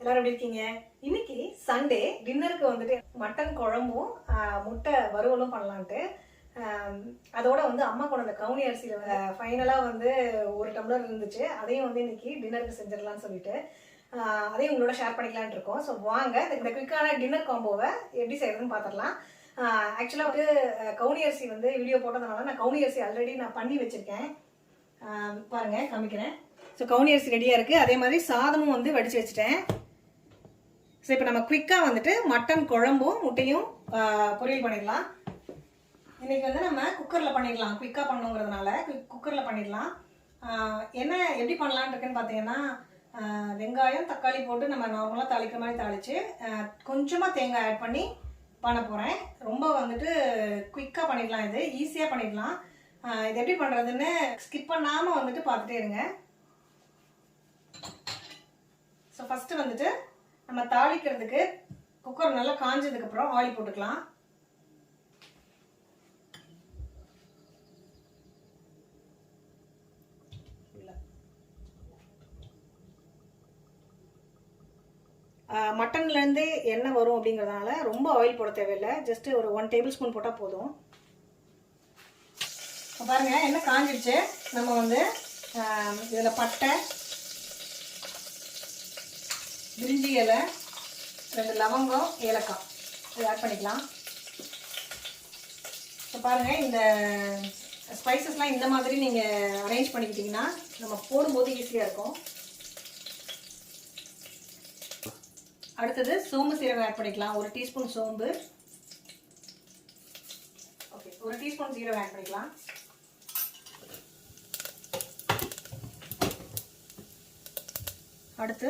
எல்லாரும் எப்படி இருக்கீங்க? இன்னைக்கு சண்டே டின்னருக்கு வந்துட்டு மட்டன் குழம்பும் முட்டை வறுவலும் பண்ணலான்ட்டு அதோட வந்து அம்மா கொண்டு வந்த கவுனி அரிசியில் ஃபைனலாக வந்து ஒரு டம்ளர் இருந்துச்சு. அதையும் வந்து இன்னைக்கு டின்னருக்கு செஞ்சிடலான்னு சொல்லிட்டு அதையும் உங்களோட ஷேர் பண்ணிக்கலான் இருக்கோம். ஸோ வாங்க இந்த குயிக்கான டின்னர் காம்போவை எப்படி செய்யறதுன்னு பார்த்துடலாம். ஆக்சுவலாக வந்து கவுனி அரிசி வந்து வீடியோ போட்டதுனால நான் கவுனி அரிசி ஆல்ரெடி நான் பண்ணி வச்சுருக்கேன். பாருங்கள் காமிக்கிறேன். ஸோ கவுனி அரிசி ரெடியாக இருக்குது. அதே மாதிரி சாதமும் வந்து வடித்து வச்சுட்டேன். ஸோ இப்போ நம்ம குயிக்காக வந்துட்டு மட்டன் குழம்பும் முட்டையும் பொரியல் பண்ணிடலாம். இன்றைக்கி வந்து நம்ம குக்கரில் பண்ணிடலாம். குயிக்காக பண்ணுங்கிறதுனால குக்கரில் பண்ணிடலாம். என்ன எப்படி பண்ணலான் இருக்குன்னு பார்த்தீங்கன்னா, வெங்காயம் தக்காளி போட்டு நம்ம நார்மலாக தாளிக்கிற மாதிரி தாளித்து கொஞ்சமாக தேங்காய் ஆட் பண்ணி பண்ண போகிறேன். ரொம்ப வந்துட்டு குயிக்காக பண்ணிடலாம். இது ஈஸியாக பண்ணிடலாம். இது எப்படி பண்ணுறதுன்னு ஸ்கிப் பண்ணாமல் வந்துட்டு பார்த்துட்டே இருங்க. ஸோ ஃபஸ்ட்டு வந்துட்டு நம்ம தாளிக்கிறதுக்கு குக்கர் நல்லா காஞ்சதுக்கப்புறம் ஆயில் போட்டுக்கலாம். மட்டன்லேருந்து எண்ணெய் வரும் அப்படிங்கிறதுனால ரொம்ப ஆயில் போட தேவையில்லை. ஜஸ்ட்டு ஒரு 1 டேபிள் ஸ்பூன் போட்டால் போதும். பாருங்கள் எண்ணெய் காஞ்சிடுச்சு. நம்ம வந்து இதில் பட்டை, பிரிஞ்சி இலை, 2 லவங்கம், ஏலக்காய் இது ஆட் பண்ணிக்கலாம். இப்போ பாருங்கள் இந்த ஸ்பைசஸ்லாம் இந்த மாதிரி நீங்கள் அரேஞ்ச் பண்ணிக்கிட்டிங்கன்னா நம்ம போடும்போது ஈஸியாக இருக்கும். அடுத்தது சோம்பு சீரகம் ஆட் பண்ணிக்கலாம். 1 டீஸ்பூன் சோம்பு. ஓகே, 1 டீஸ்பூன் சீரகம் ஆட் பண்ணிக்கலாம். அடுத்து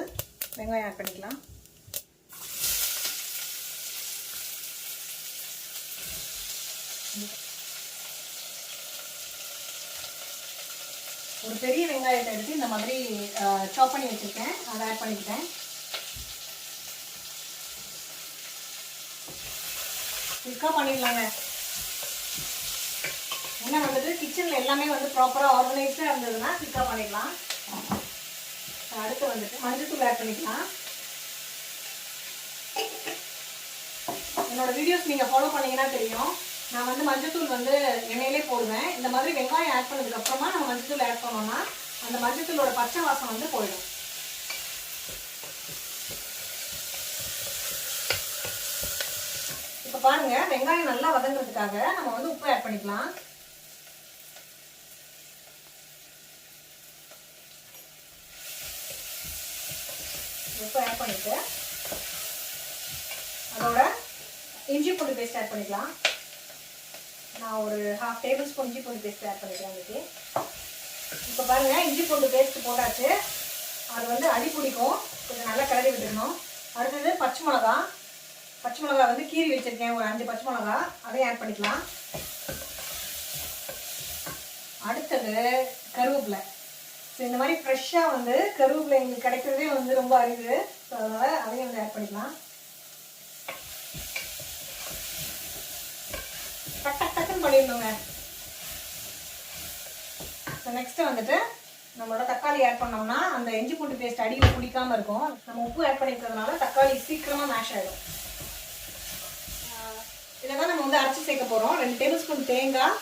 வெங்காயம் ஆட் பண்ணிக்கலாம். ஒரு பெரிய வெங்காயத்தை எடுத்து இந்த மாதிரி சாப் பண்ணி வச்சுருக்கேன். அதை ஆட் பண்ணிக்கிட்டேன். குயிக்காக பண்ணிடலாங்க. ஏன்னா வந்துட்டு கிச்சனில் எல்லாமே வந்து ப்ராப்பராக ஆர்கனைஸ்டாக இருந்ததுன்னா குயிக்காக பண்ணிடலாம். அடுத்து வந்துட்டு மஞ்சள்தூள் ஆட் பண்ணிக்கலாம். என்னோட வீடியோஸ் நீங்கள் ஃபாலோ பண்ணிங்கன்னா தெரியும். நான் வந்து மஞ்சள்தூள் வந்து எண்ணெயிலே போடுவேன். இந்த மாதிரி வெங்காயம் ஆட் பண்ணதுக்கப்புறமா நம்ம மஞ்சள்தூள் ஆட் பண்ணோம்னா அந்த மஞ்சள்தூளோட பச்சை வாசம் வந்து போயிடும். இப்போ பாருங்கள் வெங்காயம் நல்லா வதங்குறதுக்காக நம்ம வந்து உப்பு ஆட் பண்ணிக்கலாம். உப்பு ஆட் பண்ணிட்டு அதோட இஞ்சி பூண்டு பேஸ்ட் ஆட் பண்ணிக்கலாம். நான் ஒரு 1/2 டேபிள் ஸ்பூன் இஞ்சி பூண்டு பேஸ்ட் ஆட் பண்ணிக்கிறேன் இன்னைக்கு. இப்போ பாருங்கள் இஞ்சி பூண்டு பேஸ்ட் போட்டாச்சு. அது வந்து அடி பிடிக்கும். கொஞ்சம் நல்லா கிளறி விட்டுக்கணும். அடுத்தது பச்சை மிளகா வந்து கீரி வச்சுருக்கேன். ஒரு 5 பச்சை மிளகா அதையும் ஆட் பண்ணிக்கலாம். அடுத்தது கருவேப்பிலை. ஸோ இந்த மாதிரி ஃப்ரெஷ்ஷாக வந்து கருவேப்பிலை எங்களுக்கு கிடைக்கிறதே வந்து ரொம்ப அரிது. ஸோ அதனால் அதையும் வந்து ஆட் பண்ணிக்கலாம். டக்குன்னு பண்ணிடணுங்க. ஸோ நெக்ஸ்ட்டு வந்துட்டு நம்மளோட தக்காளி ஆட் பண்ணோம்னா அந்த இஞ்சி பூண்டு பேஸ்ட் அடியில் பிடிக்காமல் இருக்கும். நம்ம உப்பு ஆட் பண்ணிக்கிறதுனால தக்காளி சீக்கிரமாக மேஷ் ஆகிடும். இதை தான் நம்ம வந்து அரைச்சி சேர்க்க போகிறோம். 2 டேபிள் ஸ்பூன் தேங்காய்,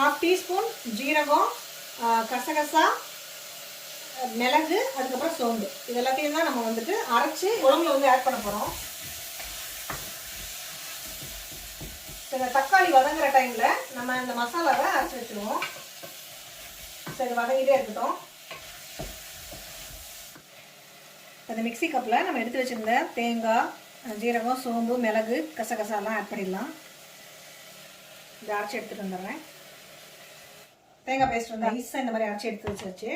1/2 டீஸ்பூன் ஜீரகம், கசகசா, மிளகு, அதுக்கப்புறம் சோம்பு. இது எல்லாத்தையும் தான் நம்ம வந்துட்டு அரைச்சி குழம்புல வந்து ஆட் பண்ண போகிறோம். இந்த தக்காளி வதங்குற டைமில் நம்ம இந்த மசாலாவை அரைச்சி வச்சுருவோம். சரி வதங்கிட்டே இருக்கட்டும். அந்த மிக்சி கப்பில் நம்ம எடுத்து வச்சுருந்த தேங்காய், ஜீரகம், சோம்பு, மிளகு, கசகசாலாம் ஆட் பண்ணிடலாம். இதை அரைச்சி எடுத்துகிட்டு வந்துடுறேன். தேங்காய் பேஸ்ட் வந்து ஐஸாக இந்த மாதிரி அரைச்சி எடுத்து வச்சாச்சு.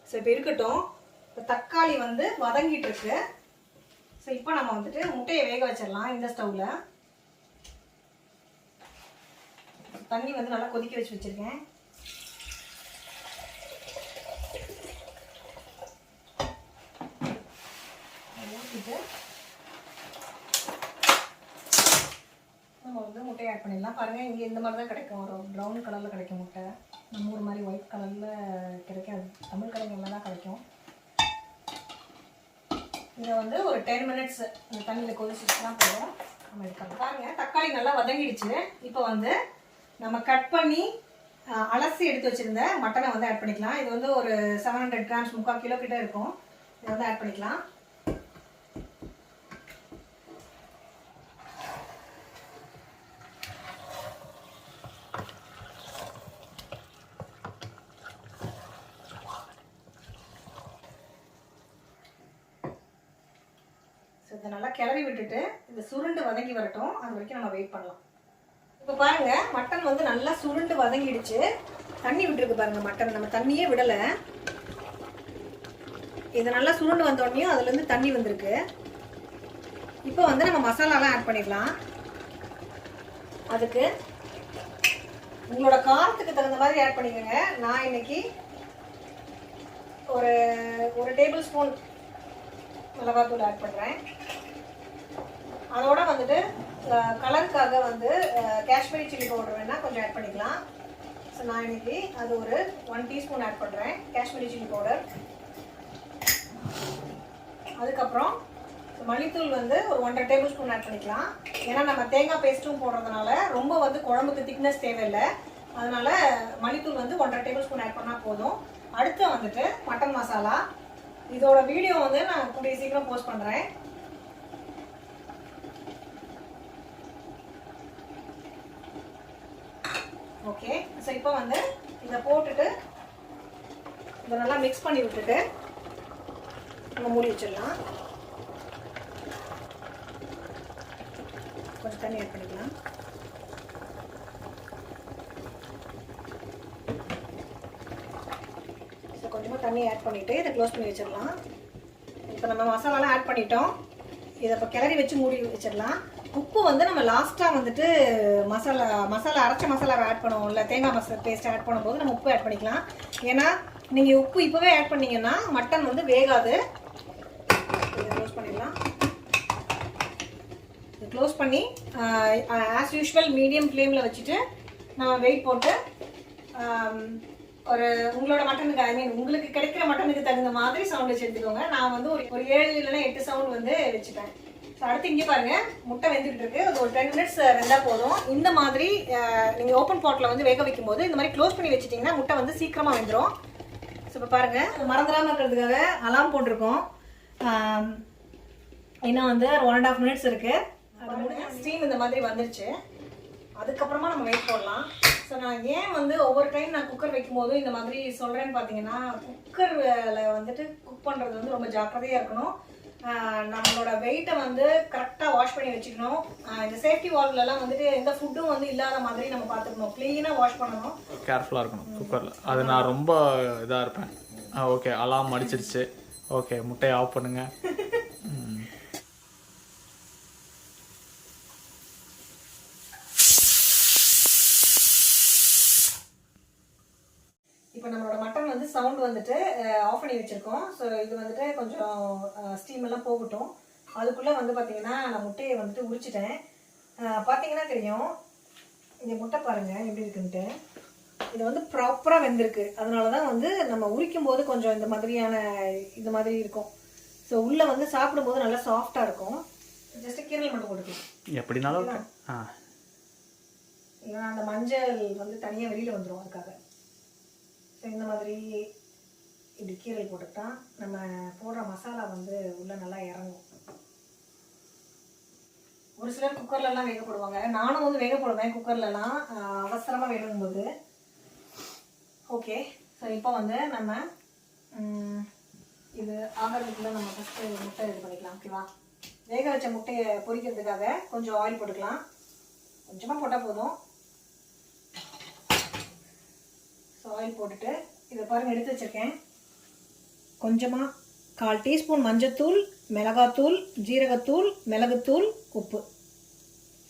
ஸோ இப்போ இருக்கட்டும். இப்போ தக்காளி வந்து வதங்கிட்டு இருக்கு. ஸோ இப்போ நம்ம வந்துட்டு முட்டையை வேக வச்சிடலாம். இந்த ஸ்டவ்வில் தண்ணி வந்து நல்லா கொதிக்க வச்சுருக்கேன். ஊற்றிட்டு நம்ம வந்து முட்டையை ஆட் பண்ணிடலாம். பாருங்கள் இங்கே இந்த மாதிரி தான் கிடைக்கும். ஒரு ப்ரௌன் கலரில் கிடைக்கும் முட்டை. நம்ம ஊர் மாதிரி ஒயிட் கலரில் கிடைக்காது. தமிழ் கடைகளில் தான் கிடைக்கும். இதை வந்து ஒரு 10 மினிட்ஸ் இந்த தண்ணியில் கொதிச்சுட்டுனா போதும். நம்ம எடுக்கலாம். பாருங்கள் தக்காளி நல்லா வதங்கிடுச்சு. இப்போ வந்து நம்ம கட் பண்ணி அலசி எடுத்து வச்சுருந்த மட்டனை வந்து ஆட் பண்ணிக்கலாம். இது வந்து ஒரு 700 கிராம்ஸ் 3/4 கிலோ கிட்ட இருக்கும். இதை வந்து ஆட் பண்ணிக்கலாம். இதை நல்லா கிளறி விட்டுட்டு இந்த சுருண்டு வதங்கி வரட்டும். அது வரைக்கும் நம்ம வெயிட் பண்ணலாம். இப்போ பாருங்க மட்டன் வந்து நல்லா சுருண்டு வதங்கிடுச்சு. தண்ணி விட்டுருக்கு பாருங்க மட்டன். நம்ம தண்ணியே விடலை. இது நல்லா சுருண்டு வந்தோடனே அதுலேருந்து தண்ணி வந்திருக்கு. இப்போ வந்து நம்ம மசாலாலாம் ஆட் பண்ணிடலாம். அதுக்கு உங்களோட காரத்துக்கு தகுந்த மாதிரி ஆட் பண்ணிக்கோங்க. நான் இன்னைக்கு ஒரு டேபிள் ஸ்பூன் மிளகாத்தூள் ஆட் பண்ணுறேன். அதோட வந்துட்டு கலருக்காக வந்து காஷ்மீரி சில்லி பவுடர் வேணால் கொஞ்சம் ஆட் பண்ணிக்கலாம். ஸோ நான் இன்னைக்கு அது ஒரு 1 டீஸ்பூன் ஆட் பண்ணுறேன் காஷ்மீரி சில்லி பவுடர். அதுக்கப்புறம் மல்லித்தூள் வந்து ஒரு 1.5 டேபிள் ஸ்பூன் ஆட் பண்ணிக்கலாம். ஏன்னா நம்ம தேங்காய் பேஸ்ட்டும் போடுறதுனால ரொம்ப வந்து குழம்புக்கு திக்னஸ் தேவையில்லை. அதனால மல்லித்தூள் வந்து 1.5 டேபிள் ஸ்பூன் ஆட் பண்ணால் போதும். அடுத்து வந்துட்டு மட்டன் மசாலா. இதோட வீடியோ வந்து நான் கூடிய சீக்கிரம் போஸ்ட் பண்ணுறேன். ஓகே, ஸோ இப்போ வந்து இதை போட்டுட்டு இதை நல்லா மிக்ஸ் பண்ணி விட்டுட்டு நம்ம மூடி வச்சிடலாம். கொஞ்சம் தண்ணி ஆட் பண்ணிக்கலாம். ஸோ கொஞ்சமாக தண்ணி ஆட் பண்ணிவிட்டு இதை க்ளோஸ் பண்ணி வச்சிடலாம். இப்போ நம்ம மசாலாலாம் ஆட் பண்ணிட்டோம். இதை இப்போ கிளறி வச்சு மூடி வச்சிடலாம். உப்பு வந்து நம்ம லாஸ்ட்டாக வந்துட்டு மசாலா அரைச்ச மசாலாவை ஆட் பண்ணுவோம்ல, தேங்காய் மசாலா பேஸ்ட் ஆட் பண்ணும்போது நம்ம உப்பு ஆட் பண்ணிக்கலாம். ஏன்னா நீங்கள் உப்பு இப்போவே ஆட் பண்ணிங்கன்னா மட்டன் வந்து வேகாது. இதை க்ளோஸ் பண்ணிடலாம். இதை க்ளோஸ் பண்ணி ஆஸ் யூஷுவல் மீடியம் ஃப்ளேமில் வச்சுட்டு நம்ம வெயிட் போட்டு ஒரு உங்களோட மட்டனுக்கு உங்களுக்கு கிடைக்கிற மட்டனுக்கு தகுந்த மாதிரி சவுண்ட் வச்சு எடுத்துக்கோங்க. நான் வந்து ஒரு 7 இல்லைன்னா 8 சவுண்ட் வந்து வச்சுட்டேன். ஸோ அடுத்து இங்கே பாருங்க முட்டை வெந்துட்டு இருக்கு. அது ஒரு 10 மினிட்ஸ் வெந்தால் போதும். இந்த மாதிரி நீங்கள் ஓப்பன் பாட்டில் வந்து வேக வைக்கும் போது இந்த மாதிரி க்ளோஸ் பண்ணி வச்சுட்டிங்கன்னா முட்டை வந்து சீக்கிரமாக வெந்துடும். ஸோ இப்போ பாருங்க மறந்துடாமல் இருக்கிறதுக்காக அலாம் போட்டிருக்கோம். இன்னும் வந்து 1.5 மினிட்ஸ் இருக்கு. அது முடிஞ்ச ஸ்டீம் இந்த மாதிரி வந்துருச்சு. அதுக்கப்புறமா நம்ம வெயிட் போடலாம். ஸோ நான் ஏன் வந்து ஒவ்வொரு டைம் நான் குக்கர் வைக்கும் போது இந்த மாதிரி சொல்கிறேன்னு பார்த்தீங்கன்னா, குக்கரில் வந்துட்டு குக் பண்ணுறது வந்து ரொம்ப ஜாக்கிரதையாக இருக்கணும். நம்மளோட வெயிட்டை வந்து கரெக்டாக வாஷ் பண்ணி வச்சுக்கணும். இந்த சேஃப்டி வால்வ்லலாம் வந்துட்டு எந்த ஃபுட்டும் வந்து இல்லாத மாதிரி நம்ம பார்த்துக்கணும். க்ளீனாக வாஷ் பண்ணணும். கேர்ஃபுல்லாக இருக்கணும் குக்கரில். அது நான் ரொம்ப இதாக இருப்பேன். ஓகே, அலாம் அடிச்சிருச்சு. ஓகே, முட்டையை ஆஃப் பண்ணுங்க. இப்போ நம்மளோட மட்டன் வந்து சவுண்ட் வந்துட்டு ஆஃப் பண்ணி வச்சுருக்கோம். ஸோ இது வந்துட்டு கொஞ்சம் ஸ்டீம் எல்லாம் போகட்டும். அதுக்குள்ளே வந்து பார்த்தீங்கன்னா நான் முட்டையை வந்துட்டு உரிச்சிட்டேன். பார்த்தீங்கன்னா தெரியும் இந்த முட்டை பாருங்கள் எப்படி இருக்குன்ட்டு. இது வந்து ப்ராப்பராக வெந்திருக்கு. அதனால தான் வந்து நம்ம உரிக்கும் போது கொஞ்சம் இந்த மாதிரி இருக்கும். ஸோ உள்ளே வந்து சாப்பிடும்போது நல்லா சாஃப்டாக இருக்கும். ஜஸ்ட்டு கீரல் மட்டும் போட்டுக்கலாம். எப்படினாலும் இல்லைன்னா அந்த மஞ்சள் வந்து தனியாக வெளியில் வந்துடும். அதுக்காக ஸோ இந்த மாதிரி இப்படி கீரல் போட்டுக்கிட்டா நம்ம போடுற மசாலா வந்து உள்ளே நல்லா இறங்கும். ஒரு சிலர் குக்கர்லலாம் வேக போடுவாங்க. நானும் வந்து வேக போடுவேன் குக்கர்லலாம் அவசரமாக வேணுங்கும்போது. ஓகே, ஸோ இப்போ வந்து நம்ம இது ஆகிறதுக்குள்ள நம்ம ஃபஸ்ட்டு முட்டை இது பண்ணிக்கலாம். ஓகேவா? வேக வச்ச முட்டையை பொரிக்கிறதுக்காக கொஞ்சம் ஆயில் போட்டுக்கலாம். கொஞ்சமாக போட்டால் போதும். ஸோ ஆயில் போட்டுட்டு இதை பாருங்கள் எடுத்து வச்சுருக்கேன். கொஞ்சமாக 1/4 டீஸ்பூன் மஞ்சத்தூள், மிளகாத்தூள், ஜீரகத்தூள், மிளகுத்தூள், உப்பு.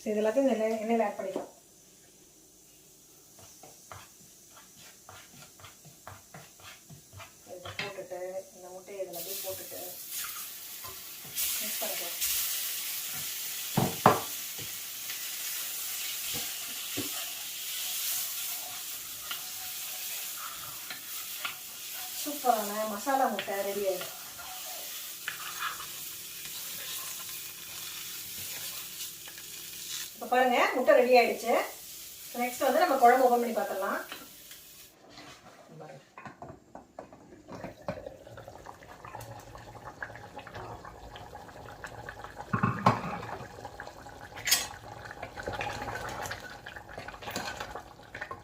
ஸோ இது எல்லாத்தையும் இந்த எண்ணெயில் ஆட் பண்ணிக்கலாம். இதை போட்டுட்டு இந்த முட்டையை இதில் அப்படியே போட்டுட்டு மிக்ஸ் பண்ணிக்கலாம். சூப்பரான மசாலா முட்டை ரெடி ஆகிடும். பாருங்க முட்டை ரெடி ஆயிடுச்சு. நெக்ஸ்ட் வந்து நம்ம குழம்பு ஓப்பன் பண்ணி பார்த்துடலாம்.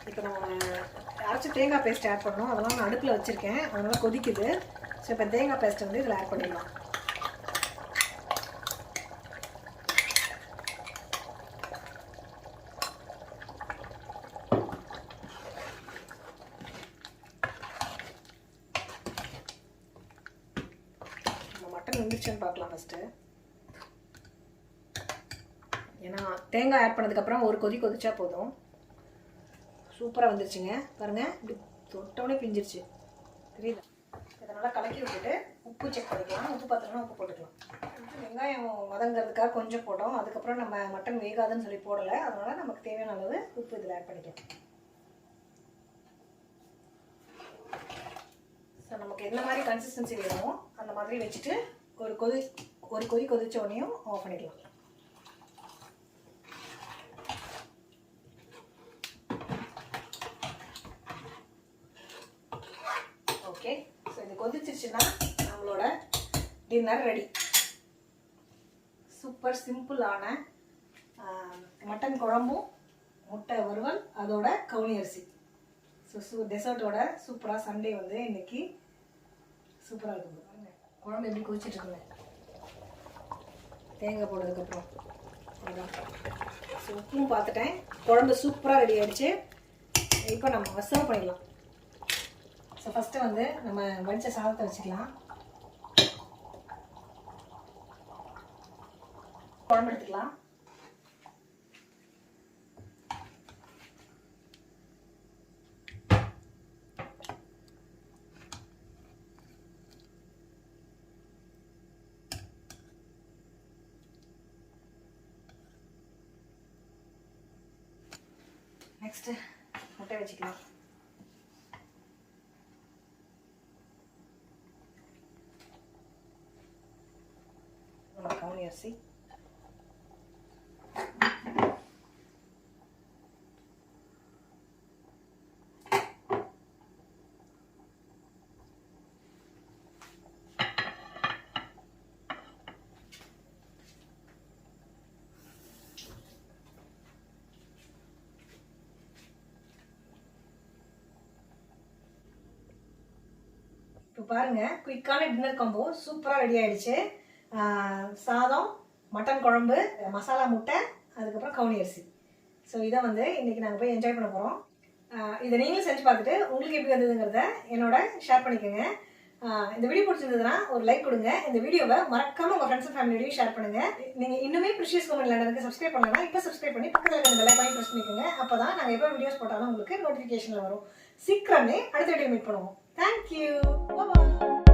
இப்போ நம்ம அரைச்சி தேங்காய் பேஸ்ட் ஆட் பண்ணணும். அதெல்லாம் நான் அடுப்பில் வச்சுருக்கேன், அதனால் கொதிக்குது. ஸோ இப்போ தேங்காய் பேஸ்ட் வந்து இதில் ஆட் பண்ணிடலாம். நம்ம மட்டன் வந்துருச்சுன்னு பார்க்கலாம் ஃபஸ்ட்டு. ஏன்னா தேங்காய் ஆட் பண்ணதுக்கப்புறம் ஒரு கொதி கொதிச்சா போதும். சூப்பராக வந்துருச்சுங்க பாருங்கள். இப்படி தொட்டோடனே பிஞ்சிருச்சு தெரியுதா? இதனால் கலக்கி விட்டுட்டு உப்பு செக் பண்ணிக்கலாம். உப்பு பார்த்தோம்னா உப்பு போட்டுக்கலாம். வெங்காயம் வதங்கிறதுக்காக கொஞ்சம் போட்டோம். அதுக்கப்புறம் நம்ம மட்டன் வேகாதுன்னு சொல்லி போடலை. அதனால் நமக்கு தேவையான அளவு உப்பு இதில் ஆட் பண்ணிக்கலாம். ஸோ நமக்கு என்ன மாதிரி கன்சிஸ்டன்சி வேணுமோ அந்த மாதிரி வச்சுட்டு ஒரு கொதி கொதிச்ச உடனேயும் ஆஃப் பண்ணிடலாம். ஓகே, ஸோ இது கொதிச்சிருச்சுன்னா நம்மளோட டின்னர் ரெடி. சூப்பர் சிம்பிளான மட்டன் குழம்பும் முட்டை வறுவல் அதோட கவுனி அரிசி. ஸோ டெசர்ட்டோட சூப்பராக சண்டே வந்து இன்னைக்கு சூப்பராக இருக்குது. குழம்பு எப்படி கொதிச்சிட்டு இருக்குங்க தேங்காய் போட்டதுக்கப்புறம். அதான் ஸோ உப்பும் பார்த்துட்டேன். குழம்பு சூப்பராக ரெடி ஆகிடுச்சு. இப்போ நம்ம சர்வ் பண்ணிடலாம். ஸோ ஃபஸ்ட்டு வந்து நம்ம வடித்த சாதத்தை வச்சுக்கலாம். குழம்பு எடுத்துக்கலாம். நெக்ஸ்ட்டு முட்டை வச்சுக்கலாம். கவுனி அரிசி, இப்போ பாருங்க குயிக்கான டின்னர் காம்போ சூப்பராக ரெடி ஆயிடுச்சு. சாதம், மட்டன் குழம்பு, மசாலா முட்டை, அதுக்கப்புறம் கவுனி அரிசி. ஸோ இதை வந்து இன்னைக்கு நாங்கள் போய் என்ஜாய் பண்ண போகிறோம். இதை நீங்களும் செஞ்சு பார்த்துட்டு உங்களுக்கு எப்படி வந்ததுங்கிறத என்னோட ஷேர் பண்ணிக்கோங்க. இந்த வீடியோ பிடிச்சிருந்ததுன்னா ஒரு லைக் கொடுங்க. இந்த வீடியோவை மறக்காம உங்கள் ஃப்ரெண்ட்ஸ் அண்ட் ஃபேமிலியோடையும் ஷேர் பண்ணுங்க. நீங்கள் இன்னுமே ப்ரிஷியஸ் கமெண்ட் லேண்டருக்கு சப்ஸ்கிரைப் பண்ணலாம். இப்போ சப்ஸ்கிரைப் பண்ணி பக்கத்தில் இருக்க பெல் ஐகானை ப்ரெஸ் பண்ணிக்கோங்க. அப்போ தான் நாங்கள் எப்போ வீடியோஸ் போட்டாலும் உங்களுக்கு நோட்டிஃபிகேஷனில் வரும். சீக்கிரமே அடுத்த வீடியோ மீட் பண்ணுவோம். தேங்க்யூ. பாய்.